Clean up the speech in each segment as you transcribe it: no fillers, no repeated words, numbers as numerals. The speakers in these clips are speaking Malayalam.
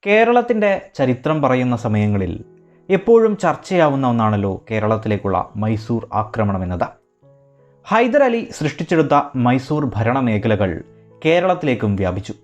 കേരളത്തിൻ്റെ ചരിത്രം പറയുന്ന സമയങ്ങളിൽ എപ്പോഴും ചർച്ചയാവുന്ന ഒന്നാണല്ലോ കേരളത്തിലേക്കുള്ള മൈസൂർ ആക്രമണം എന്നത്. ഹൈദർ അലി സൃഷ്ടിച്ചെടുത്ത മൈസൂർ ഭരണമേഖലകൾ കേരളത്തിലേക്കും വ്യാപിച്ചു.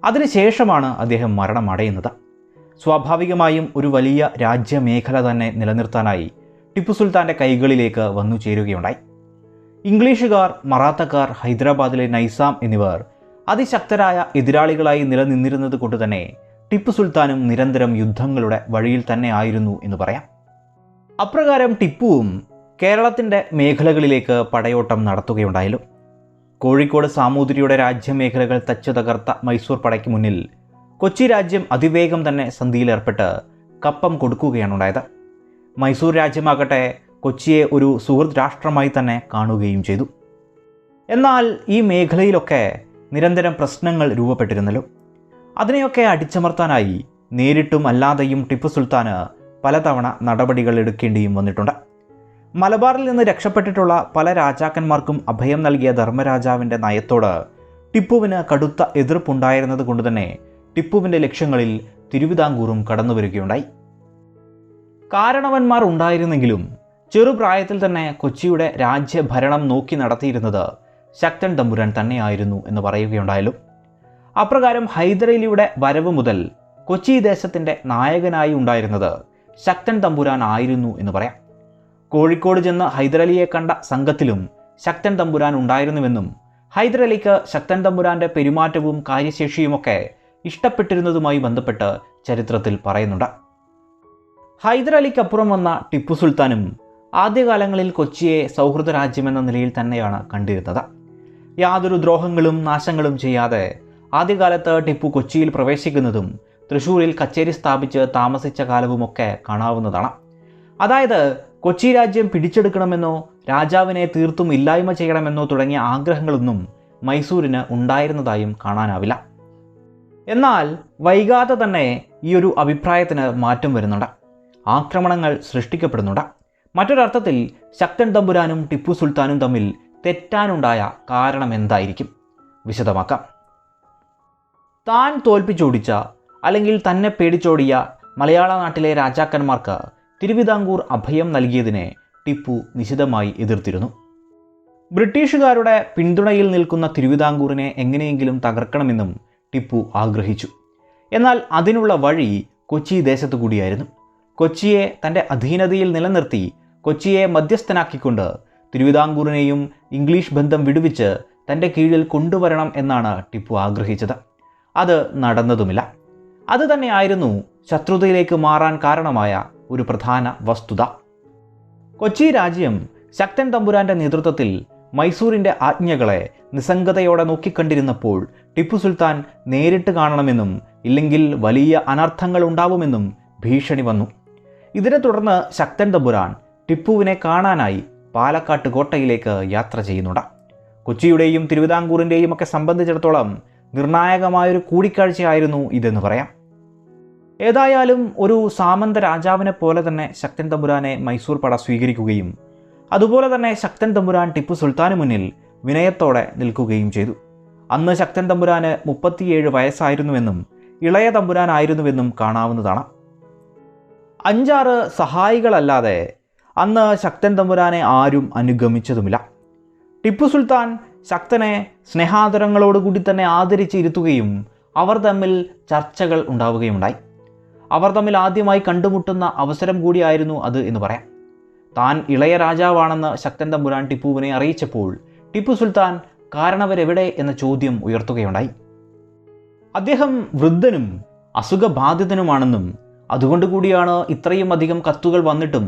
അതിനുശേഷമാണ് അദ്ദേഹം മരണമടയുന്നത്. സ്വാഭാവികമായും ഒരു വലിയ രാജ്യമേഖല തന്നെ നിലനിർത്താനായി ടിപ്പു സുൽത്താൻ്റെ കൈകളിലേക്ക് വന്നു ചേരുകയുണ്ടായി. ഇംഗ്ലീഷുകാർ, മറാത്തക്കാർ, ഹൈദരാബാദിലെ നൈസാം എന്നിവർ അതിശക്തരായ എതിരാളികളായി നിലനിന്നിരുന്നത് കൊണ്ട് തന്നെ ടിപ്പു സുൽത്താനും നിരന്തരം യുദ്ധങ്ങളുടെ വഴിയിൽ തന്നെ ആയിരുന്നു എന്ന് പറയാം. അപ്രകാരം ടിപ്പുവും കേരളത്തിൻ്റെ മേഖലകളിലേക്ക് പടയോട്ടം നടത്തുകയുണ്ടായാലും കോഴിക്കോട് സാമൂതിരിയുടെ രാജ്യമേഖലകൾ തച്ചു തകർത്ത മൈസൂർ പടയ്ക്ക് മുന്നിൽ കൊച്ചി രാജ്യം അതിവേഗം തന്നെ സന്ധിയിലേർപ്പെട്ട് കപ്പം കൊടുക്കുകയാണുണ്ടായത്. മൈസൂർ രാജ്യമാകട്ടെ കൊച്ചിയെ ഒരു സുഹൃത്ത് രാഷ്ട്രമായി തന്നെ കാണുകയും ചെയ്തു. എന്നാൽ ഈ മേഖലയിലൊക്കെ നിരന്തരം പ്രശ്നങ്ങൾ രൂപപ്പെട്ടിരുന്നല്ലോ. അതിനെയൊക്കെ അടിച്ചമർത്താനായി നേരിട്ടും അല്ലാതെയും ടിപ്പു സുൽത്താന് പലതവണ നടപടികൾ എടുക്കേണ്ടിയും വന്നിട്ടുണ്ട്. മലബാറിൽ നിന്ന് രക്ഷപ്പെട്ടിട്ടുള്ള പല രാജാക്കന്മാർക്കും അഭയം നൽകിയ ധർമ്മരാജാവിൻ്റെ നയത്തോട് ടിപ്പുവിന് കടുത്ത എതിർപ്പുണ്ടായിരുന്നത് കൊണ്ട് തന്നെ ടിപ്പുവിൻ്റെ ലക്ഷ്യങ്ങളിൽ തിരുവിതാംകൂറും കടന്നു വരികയുണ്ടായി. കാരണവന്മാർ ഉണ്ടായിരുന്നെങ്കിലും ചെറുപ്രായത്തിൽ തന്നെ കൊച്ചിയുടെ രാജ്യഭരണം നോക്കി നടത്തിയിരുന്നത് ശക്തൻ തമ്പുരാൻ തന്നെയായിരുന്നു എന്ന് പറയുകയുണ്ടായാലും അപ്രകാരം ഹൈദർ അലിയുടെ വരവ് മുതൽ കൊച്ചി ദേശത്തിൻ്റെ നായകനായി ഉണ്ടായിരുന്നത് ശക്തൻ തമ്പുരാൻ ആയിരുന്നു എന്ന് പറയാം. കോഴിക്കോട് ചെന്ന് ഹൈദർ അലിയെ കണ്ട സംഘത്തിലും ശക്തൻ തമ്പുരാൻ ഉണ്ടായിരുന്നുവെന്നും ഹൈദർ അലിക്ക് ശക്തൻ തമ്പുരാൻ്റെ പെരുമാറ്റവും കാര്യശേഷിയുമൊക്കെ ഇഷ്ടപ്പെട്ടിരുന്നതുമായി ബന്ധപ്പെട്ട് ചരിത്രത്തിൽ പറയുന്നുണ്ട്. ഹൈദർ അലിക്കപ്പുറം വന്ന ടിപ്പു സുൽത്താനും ആദ്യകാലങ്ങളിൽ കൊച്ചിയെ സൗഹൃദ രാജ്യമെന്ന നിലയിൽ തന്നെയാണ് കണ്ടിരുന്നത്. യാതൊരു ദ്രോഹങ്ങളും നാശങ്ങളും ചെയ്യാതെ ആദ്യകാലത്ത് ടിപ്പു കൊച്ചിയിൽ പ്രവേശിക്കുന്നതും തൃശ്ശൂരിൽ കച്ചേരി സ്ഥാപിച്ച് താമസിച്ച കാലവുമൊക്കെ കാണാവുന്നതാണ്. അതായത് കൊച്ചി രാജ്യം പിടിച്ചെടുക്കണമെന്നോ രാജാവിനെ തീർത്തും ഇല്ലായ്മ ചെയ്യണമെന്നോ തുടങ്ങിയ ആഗ്രഹങ്ങളൊന്നും മൈസൂരിന് ഉണ്ടായിരുന്നതായും കാണാനാവില്ല. എന്നാൽ വൈകാതെ തന്നെ ഈ ഒരു അഭിപ്രായത്തിന് മാറ്റം വരുന്നുണ്ട്. ആക്രമണങ്ങൾ സൃഷ്ടിക്കപ്പെടുന്നുണ്ട്. മറ്റൊരർത്ഥത്തിൽ ശക്തൻ തമ്പുരാനും ടിപ്പു സുൽത്താനും തമ്മിൽ തെറ്റാനുണ്ടായ കാരണം എന്തായിരിക്കും? വിശദമാക്കാം. താൻ തോൽപ്പിച്ചോടിച്ച അല്ലെങ്കിൽ തന്നെ പേടിച്ചോടിയ മലയാള നാട്ടിലെ രാജാക്കന്മാർക്ക് തിരുവിതാംകൂർ അഭയം നൽകിയതിനെ ടിപ്പു നിശിതമായി എതിർത്തിരുന്നു. ബ്രിട്ടീഷുകാരുടെ പിന്തുണയിൽ നിൽക്കുന്ന തിരുവിതാംകൂറിനെ എങ്ങനെയെങ്കിലും തകർക്കണമെന്നും ടിപ്പു ആഗ്രഹിച്ചു. എന്നാൽ അതിനുള്ള വഴി കൊച്ചി ദേശത്തു കൂടിയായിരുന്നു. കൊച്ചിയെ തൻ്റെ അധീനതയിൽ നിലനിർത്തി കൊച്ചിയെ മധ്യസ്ഥനാക്കിക്കൊണ്ട് തിരുവിതാംകൂറിനെയും ഇംഗ്ലീഷ് ബന്ധം വിടുവിച്ച് തൻ്റെ കീഴിൽ കൊണ്ടുവരണം എന്നാണ് ടിപ്പു ആഗ്രഹിച്ചത്. അത് നടന്നതുമില്ല. അതുതന്നെയായിരുന്നു ശത്രുതയിലേക്ക് മാറാൻ കാരണമായ ഒരു പ്രധാന വസ്തുത. കൊച്ചി രാജ്യം ശക്തൻ തമ്പുരാൻ്റെ നേതൃത്വത്തിൽ മൈസൂരിൻ്റെ ആജ്ഞകളെ നിസ്സംഗതയോടെ നോക്കിക്കണ്ടിരുന്നപ്പോൾ ടിപ്പു സുൽത്താൻ നേരിട്ട് കാണണമെന്നും ഇല്ലെങ്കിൽ വലിയ അനർത്ഥങ്ങൾ ഉണ്ടാവുമെന്നും ഭീഷണി വന്നു. ഇതിനെ തുടർന്ന് ശക്തൻ തമ്പുരാൻ ടിപ്പുവിനെ കാണാനായി പാലക്കാട്ട് കോട്ടയിലേക്ക് യാത്ര ചെയ്യുന്നുണ്ട്. കൊച്ചിയുടെയും തിരുവിതാംകൂറിൻ്റെയും ഒക്കെ സംബന്ധിച്ചിടത്തോളം നിർണായകമായൊരു കൂടിക്കാഴ്ചയായിരുന്നു ഇതെന്ന് പറയാം. ഏതായാലും ഒരു സാമന്ത രാജാവിനെ പോലെ തന്നെ ശക്തൻ തമ്പുരാനെ മൈസൂർ പട സ്വീകരിക്കുകയും അതുപോലെ തന്നെ ശക്തൻ തമ്പുരാൻ ടിപ്പു സുൽത്താന് മുന്നിൽ വിനയത്തോടെ നിൽക്കുകയും ചെയ്തു. അന്ന് ശക്തൻ തമ്പുരാന് 37 വയസ്സായിരുന്നുവെന്നും ഇളയ തമ്പുരാനായിരുന്നുവെന്നും കാണാവുന്നതാണ്. 5-6 സഹായികളല്ലാതെ അന്ന് ശക്തൻ തമ്പുരാനെ ആരും അനുഗമിച്ചതുമില്ല. ടിപ്പു സുൽത്താൻ ശക്തനെ സ്നേഹാദരങ്ങളോടുകൂടി തന്നെ ആദരിച്ചിരുത്തുകയും അവർ തമ്മിൽ ചർച്ചകൾ ഉണ്ടാവുകയുണ്ടായി. അവർ തമ്മിൽ ആദ്യമായി കണ്ടുമുട്ടുന്ന അവസരം കൂടിയായിരുന്നു അത് എന്ന് പറയാം. താൻ ഇളയ രാജാവാണെന്ന് ശക്തൻ തമ്പുരാൻ ടിപ്പുവിനെ അറിയിച്ചപ്പോൾ ടിപ്പു സുൽത്താൻ കാരണവരെവിടെ എന്ന ചോദ്യം ഉയർത്തുകയുണ്ടായി. അദ്ദേഹം വൃദ്ധനും അസുഖബാധിതനുമാണെന്നും അതുകൊണ്ട് കൂടിയാണ് ഇത്രയും അധികം കത്തുകൾ വന്നിട്ടും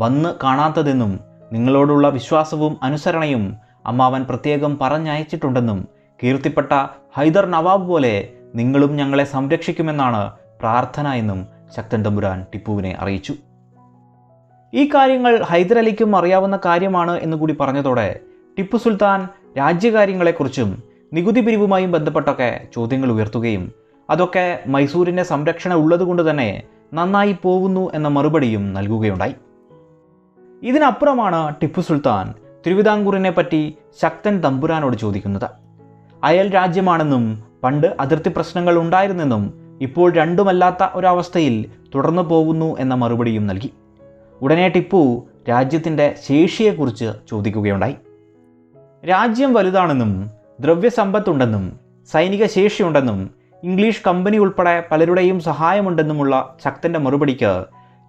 വന്ന് കാണാത്തതെന്നും നിങ്ങളോടുള്ള വിശ്വാസവും അനുസരണയും അമ്മാവൻ പ്രത്യേകം പറഞ്ഞയച്ചിട്ടുണ്ടെന്നും കീർത്തിപ്പെട്ട ഹൈദർ നവാബ് പോലെ നിങ്ങളും ഞങ്ങളെ സംരക്ഷിക്കുമെന്നാണ് പ്രാർത്ഥന എന്നും ശക്തൻ തമ്പുരാൻ ടിപ്പുവിനെ അറിയിച്ചു. ഈ കാര്യങ്ങൾ ഹൈദർ അലിക്കും അറിയാവുന്ന കാര്യമാണ് എന്നുകൂടി പറഞ്ഞതോടെ ടിപ്പു സുൽത്താൻ രാജ്യകാര്യങ്ങളെക്കുറിച്ചും നികുതി പിരിവുമായും ബന്ധപ്പെട്ടൊക്കെ ചോദ്യങ്ങൾ ഉയർത്തുകയും അതൊക്കെ മൈസൂരിൻ്റെ സംരക്ഷണം ഉള്ളതുകൊണ്ട് തന്നെ നന്നായി പോകുന്നു എന്ന മറുപടിയും നൽകുകയുണ്ടായി. ഇതിനപ്പുറമാണ് ടിപ്പു സുൽത്താൻ തിരുവിതാംകൂറിനെ പറ്റി ശക്തൻ തമ്പുരാനോട് ചോദിക്കുന്നത്. അയൽ രാജ്യമാണെന്നും പണ്ട് അതിർത്തി പ്രശ്നങ്ങൾ ഉണ്ടായിരുന്നെന്നും ഇപ്പോൾ രണ്ടുമല്ലാത്ത ഒരവസ്ഥയിൽ തുടർന്നു പോകുന്നു എന്ന മറുപടിയും നൽകി. ഉടനെ ടിപ്പു രാജ്യത്തിൻ്റെ ശേഷിയെക്കുറിച്ച് ചോദിക്കുകയുണ്ടായി. രാജ്യം വലുതാണെന്നും ദ്രവ്യസമ്പത്തുണ്ടെന്നും സൈനിക ശേഷിയുണ്ടെന്നും ഇംഗ്ലീഷ് കമ്പനി ഉൾപ്പെടെ പലരുടെയും സഹായമുണ്ടെന്നുമുള്ള ശക്തൻ്റെ മറുപടിക്ക്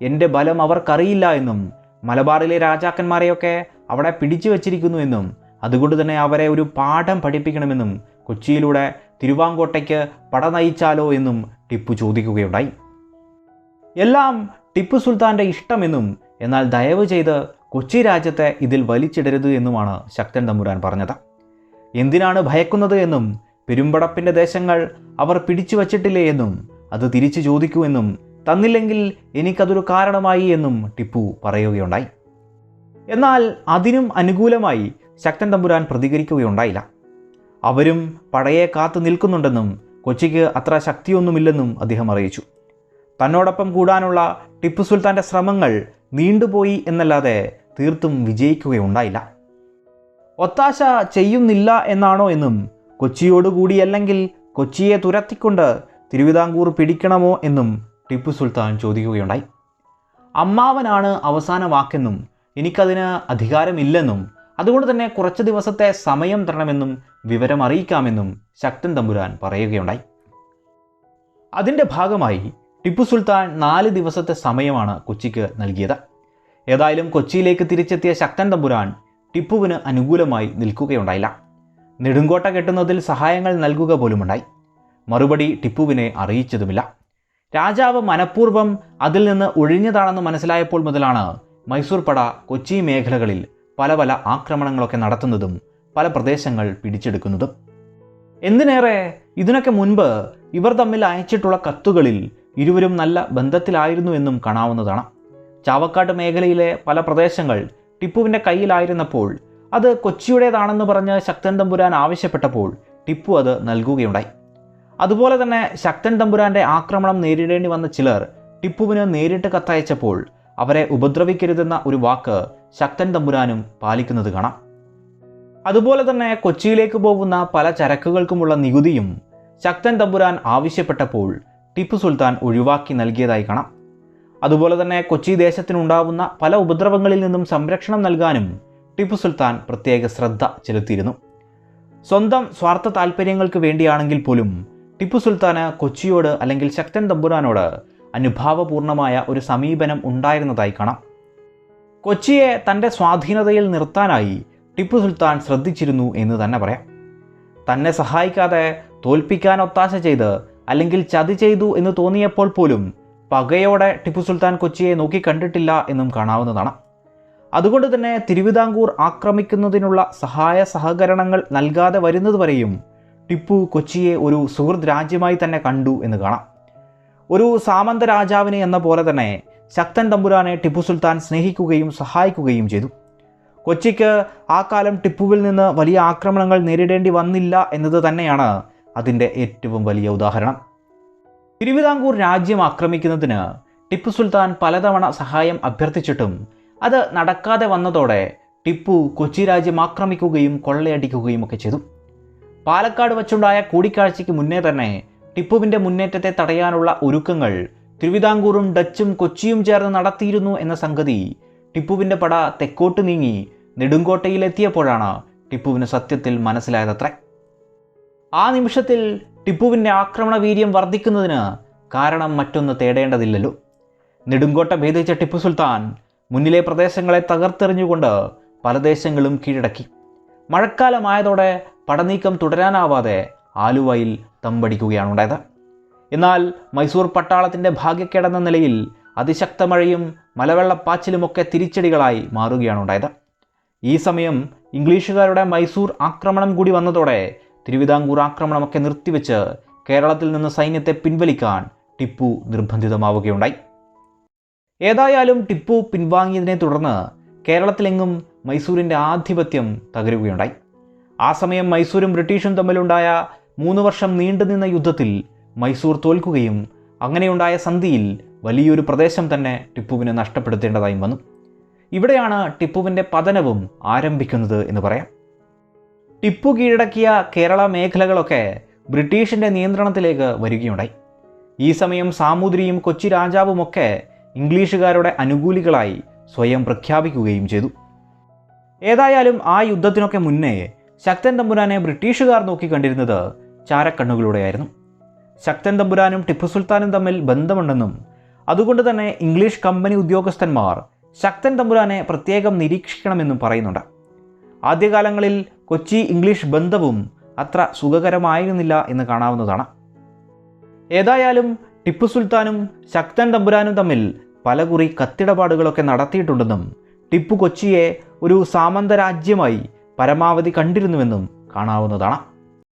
എൻ്റെ ബലം അവർക്കറിയില്ല എന്നും മലബാറിലെ രാജാക്കന്മാരെയൊക്കെ അവിടെ പിടിച്ചു വച്ചിരിക്കുന്നു എന്നും അതുകൊണ്ട് തന്നെ അവരെ ഒരു പാഠം പഠിപ്പിക്കണമെന്നും കൊച്ചിയിലൂടെ തിരുവാങ്കോട്ടയ്ക്ക് പട നയിച്ചാലോ എന്നും ടിപ്പു ചോദിക്കുകയുണ്ടായി. എല്ലാം ടിപ്പു സുൽത്താൻ്റെ ഇഷ്ടമെന്നും എന്നാൽ ദയവ് ചെയ്ത് കൊച്ചി രാജ്യത്തെ ഇതിൽ വലിച്ചിടരുത് എന്നുമാണ് ശക്തൻ തമ്പുരാൻ പറഞ്ഞത്. എന്തിനാണ് ഭയക്കുന്നത് എന്നും പെരുമ്പടപ്പിൻ്റെ ദേശങ്ങൾ അവർ പിടിച്ചു വച്ചിട്ടില്ലേ എന്നും അത് തിരിച്ചു ചോദിക്കൂ എന്നും തന്നില്ലെങ്കിൽ എനിക്കതൊരു കാരണമായി എന്നും ടിപ്പു പറയുകയുണ്ടായി. എന്നാൽ അതിനും അനുകൂലമായി ശക്തൻ തമ്പുരാൻ പ്രതികരിക്കുകയുണ്ടായില്ല. അവരും പടയെ കാത്തു നിൽക്കുന്നുണ്ടെന്നും കൊച്ചിക്ക് അത്ര ശക്തിയൊന്നുമില്ലെന്നും അദ്ദേഹം അറിയിച്ചു. തന്നോടൊപ്പം കൂടാനുള്ള ടിപ്പു സുൽത്താൻ്റെ ശ്രമങ്ങൾ നീണ്ടുപോയി എന്നല്ലാതെ തീർത്തും വിജയിക്കുകയുണ്ടായില്ല. ഒത്താശ ചെയ്യുന്നില്ല എന്നാണോ എന്നും കൊച്ചിയോടുകൂടിയല്ലെങ്കിൽ കൊച്ചിയെ തുരത്തിക്കൊണ്ട് തിരുവിതാംകൂർ പിടിക്കണമോ എന്നും ടിപ്പു സുൽത്താൻ ചോദിക്കുകയുണ്ടായി. അമ്മാവനാണ് അവസാന വാക്കെന്നും എനിക്കതിന് അധികാരമില്ലെന്നും അതുകൊണ്ട് തന്നെ കുറച്ച് ദിവസത്തെ സമയം തരണമെന്നും വിവരം അറിയിക്കാമെന്നും ശക്തൻ തമ്പുരാൻ പറയുകയുണ്ടായി. അതിൻ്റെ ഭാഗമായി ടിപ്പു സുൽത്താൻ 4 ദിവസത്തെ സമയമാണ് കൊച്ചിക്ക് നൽകിയത്. ഏതായാലും കൊച്ചിയിലേക്ക് തിരിച്ചെത്തിയ ശക്തൻ തമ്പുരാൻ ടിപ്പുവിന് അനുകൂലമായി നിൽക്കുകയുണ്ടായില്ല. നെടുങ്കോട്ട കെട്ടുന്നതിൽ സഹായങ്ങൾ നൽകുക പോലുമുണ്ടായി. മറുപടി ടിപ്പുവിനെ അറിയിച്ചതുമില്ല. രാജാവ് മനഃപൂർവ്വം അതിൽ നിന്ന് ഒഴിഞ്ഞതാണെന്ന് മനസ്സിലായപ്പോൾ മുതലാണ് മൈസൂർ പട കൊച്ചി മേഖലകളിൽ പല ആക്രമണങ്ങളൊക്കെ നടത്തുന്നതും പല പ്രദേശങ്ങൾ പിടിച്ചെടുക്കുന്നതും. എന്തിനേറെ ഇതിനൊക്കെ മുൻപ് ഇവർ തമ്മിൽ അയച്ചിട്ടുള്ള കത്തുകളിൽ ഇരുവരും നല്ല ബന്ധത്തിലായിരുന്നു എന്നും കാണാവുന്നതാണ്. ചാവക്കാട് മേഖലയിലെ പല പ്രദേശങ്ങൾ ടിപ്പുവിൻ്റെ കയ്യിലായിരുന്നപ്പോൾ അത് കൊച്ചിയുടേതാണെന്ന് പറഞ്ഞ് ശക്തൻ തമ്പുരാൻ ആവശ്യപ്പെട്ടപ്പോൾ ടിപ്പു അത് നൽകുകയുണ്ടായി. അതുപോലെ തന്നെ ശക്തൻ തമ്പുരാൻ്റെ ആക്രമണം നേരിടേണ്ടി വന്ന ചിലർ ടിപ്പുവിന് നേരിട്ട് കത്തയച്ചപ്പോൾ അവരെ ഉപദ്രവിക്കരുതെന്ന ഒരു വാക്ക് ശക്തൻ തമ്പുരാനും പാലിക്കുന്നത് കാണാം. അതുപോലെ തന്നെ കൊച്ചിയിലേക്ക് പോകുന്ന പല ചരക്കുകൾക്കുമുള്ള നികുതിയും ശക്തൻ തമ്പുരാൻ ആവശ്യപ്പെട്ടപ്പോൾ ടിപ്പു സുൽത്താൻ ഒഴിവാക്കി നൽകിയതായി കാണാം. അതുപോലെ തന്നെ കൊച്ചി ദേശത്തിനുണ്ടാവുന്ന പല ഉപദ്രവങ്ങളിൽ നിന്നും സംരക്ഷണം നൽകാനും ടിപ്പു സുൽത്താൻ പ്രത്യേക ശ്രദ്ധ ചെലുത്തിയിരുന്നു. സ്വന്തം സ്വാർത്ഥ താല്പര്യങ്ങൾക്ക് വേണ്ടിയാണെങ്കിൽ പോലും ടിപ്പു സുൽത്താന് കൊച്ചിയോട് അല്ലെങ്കിൽ ശക്തൻ തമ്പുരാനോട് അനുഭാവപൂർണമായ ഒരു സമീപനം ഉണ്ടായിരുന്നതായി കാണാം. കൊച്ചിയെ തൻ്റെ സ്വാധീനതയിൽ നിർത്താനായി ടിപ്പു സുൽത്താൻ ശ്രദ്ധിച്ചിരുന്നു എന്ന് തന്നെ പറയാം. തന്നെ സഹായിക്കാതെ തോൽപ്പിക്കാൻ ഒത്താശ ചെയ്ത് അല്ലെങ്കിൽ ചതി ചെയ്തു എന്ന് തോന്നിയപ്പോൾ പോലും പകയോടെ ടിപ്പു സുൽത്താൻ കൊച്ചിയെ നോക്കിക്കണ്ടിട്ടില്ല എന്നും കാണാവുന്നതാണ്. അതുകൊണ്ട് തന്നെ തിരുവിതാംകൂർ ആക്രമിക്കുന്നതിനുള്ള സഹായ സഹകരണങ്ങൾ നൽകാതെ വരുന്നതുവരെയും ടിപ്പു കൊച്ചിയെ ഒരു സുഹൃത് രാജ്യമായി തന്നെ കണ്ടു എന്ന് കാണാം. ഒരു സാമന്ത രാജാവിനെ എന്ന പോലെ തന്നെ ശക്തൻ തമ്പുരാനെ ടിപ്പു സുൽത്താൻ സ്നേഹിക്കുകയും സഹായിക്കുകയും ചെയ്തു. കൊച്ചിക്ക് ആ കാലം ടിപ്പുവിൽ നിന്ന് വലിയ ആക്രമണങ്ങൾ നേരിടേണ്ടി വന്നില്ല എന്നത് തന്നെയാണ് അതിൻ്റെ ഏറ്റവും വലിയ ഉദാഹരണം. തിരുവിതാംകൂർ രാജ്യം ആക്രമിക്കുന്നതിന് ടിപ്പു സുൽത്താൻ പലതവണ സഹായം അഭ്യർത്ഥിച്ചിട്ടും അത് നടക്കാതെ വന്നതോടെ ടിപ്പു കൊച്ചി രാജ്യം ആക്രമിക്കുകയും കൊള്ളയടിക്കുകയും ഒക്കെ ചെയ്തു. പാലക്കാട് വച്ചുണ്ടായ കൂടിക്കാഴ്ചയ്ക്ക് മുന്നേ തന്നെ ടിപ്പുവിൻ്റെ മുന്നേറ്റത്തെ തടയാനുള്ള ഒരുക്കങ്ങൾ തിരുവിതാംകൂറും ഡച്ചും കൊച്ചിയും ചേർന്ന് നടത്തിയിരുന്നു എന്ന സംഗതി ടിപ്പുവിൻ്റെ പട തെക്കോട്ട് നീങ്ങി നെടുങ്കോട്ടയിലെത്തിയപ്പോഴാണ് ടിപ്പുവിന് സത്യത്തിൽ മനസ്സിലായതത്രേ. ആ നിമിഷത്തിൽ ടിപ്പുവിൻ്റെ ആക്രമണ വീര്യം വർദ്ധിക്കുന്നതിന് കാരണം മറ്റൊന്ന് തേടേണ്ടതില്ലല്ലോ. നെടുങ്കോട്ട ഭേദിച്ച ടിപ്പു സുൽത്താൻ മുന്നിലെ പ്രദേശങ്ങളെ തകർത്തെറിഞ്ഞുകൊണ്ട് പല ദേശങ്ങളും കീഴടക്കി. മഴക്കാലമായതോടെ പടനീക്കം തുടരാനാവാതെ ആലുവയിൽ തമ്പടിക്കുകയാണ് ഉണ്ടായത്. എന്നാൽ മൈസൂർ പട്ടാളത്തിൻ്റെ ഭാഗ്യക്കേടെന്ന നിലയിൽ അതിശക്ത മഴയും മലവെള്ളപ്പാച്ചിലുമൊക്കെ തിരിച്ചടികളായി മാറുകയാണ് ഉണ്ടായത്. ഈ സമയം ഇംഗ്ലീഷുകാരുടെ മൈസൂർ ആക്രമണം കൂടി വന്നതോടെ തിരുവിതാംകൂർ ആക്രമണമൊക്കെ നിർത്തിവെച്ച് കേരളത്തിൽ നിന്ന് സൈന്യത്തെ പിൻവലിക്കാൻ ടിപ്പു നിർബന്ധിതമാവുകയുണ്ടായി. ഏതായാലും ടിപ്പു പിൻവാങ്ങിയതിനെ തുടർന്ന് കേരളത്തിലെങ്ങും മൈസൂരിൻ്റെ ആധിപത്യം തകരുകയുണ്ടായി. ആ സമയം മൈസൂരും ബ്രിട്ടീഷും തമ്മിലുണ്ടായ 3 വർഷം നീണ്ടുനിന്ന യുദ്ധത്തിൽ മൈസൂർ തോൽക്കുകയും അങ്ങനെയുണ്ടായ സന്ധിയിൽ വലിയൊരു പ്രദേശം തന്നെ ടിപ്പുവിന് നഷ്ടപ്പെടുത്തേണ്ടതായും വന്നു. ഇവിടെയാണ് ടിപ്പുവിൻ്റെ പതനവും ആരംഭിക്കുന്നത് എന്ന് പറയാം. ടിപ്പു കീഴടക്കിയ കേരള മേഖലകളൊക്കെ ബ്രിട്ടീഷിൻ്റെ നിയന്ത്രണത്തിലേക്ക് വരികയുണ്ടായി. ഈ സമയം സാമൂതിരിയും കൊച്ചി രാജാവുമൊക്കെ ഇംഗ്ലീഷുകാരുടെ അനുകൂലികളായി സ്വയം പ്രഖ്യാപിക്കുകയും ചെയ്തു. ഏതായാലും ആ യുദ്ധത്തിനൊക്കെ മുന്നേ ശക്തൻ തമ്പുരാനെ ബ്രിട്ടീഷുകാർ നോക്കിക്കണ്ടിരുന്നത് ചാരക്കണ്ണുകളോടെയായിരുന്നു. ശക്തൻ തമ്പുരാനും ടിപ്പു സുൽത്താനും തമ്മിൽ ബന്ധമുണ്ടെന്നും അതുകൊണ്ട് തന്നെ ഇംഗ്ലീഷ് കമ്പനി ഉദ്യോഗസ്ഥന്മാർ ശക്തൻ തമ്പുരാനെ പ്രത്യേകം നിരീക്ഷിക്കണമെന്നും പറയുന്നുണ്ട്. ആദ്യകാലങ്ങളിൽ കൊച്ചി ഇംഗ്ലീഷ് ബന്ധവും അത്ര സുഖകരമായിരുന്നില്ല എന്ന് കാണാവുന്നതാണ്. ഏതായാലും ടിപ്പു സുൽത്താനും ശക്തൻ തമ്പുരാനും തമ്മിൽ പലകുറി കത്തിടപാടുകളൊക്കെ നടത്തിയിട്ടുണ്ടെന്നും ടിപ്പു കൊച്ചിയെ ഒരു സാമന്തരാജ്യമായി പരമാവധി കണ്ടിരുന്നുവെന്നും കാണാവുന്നതാണ്.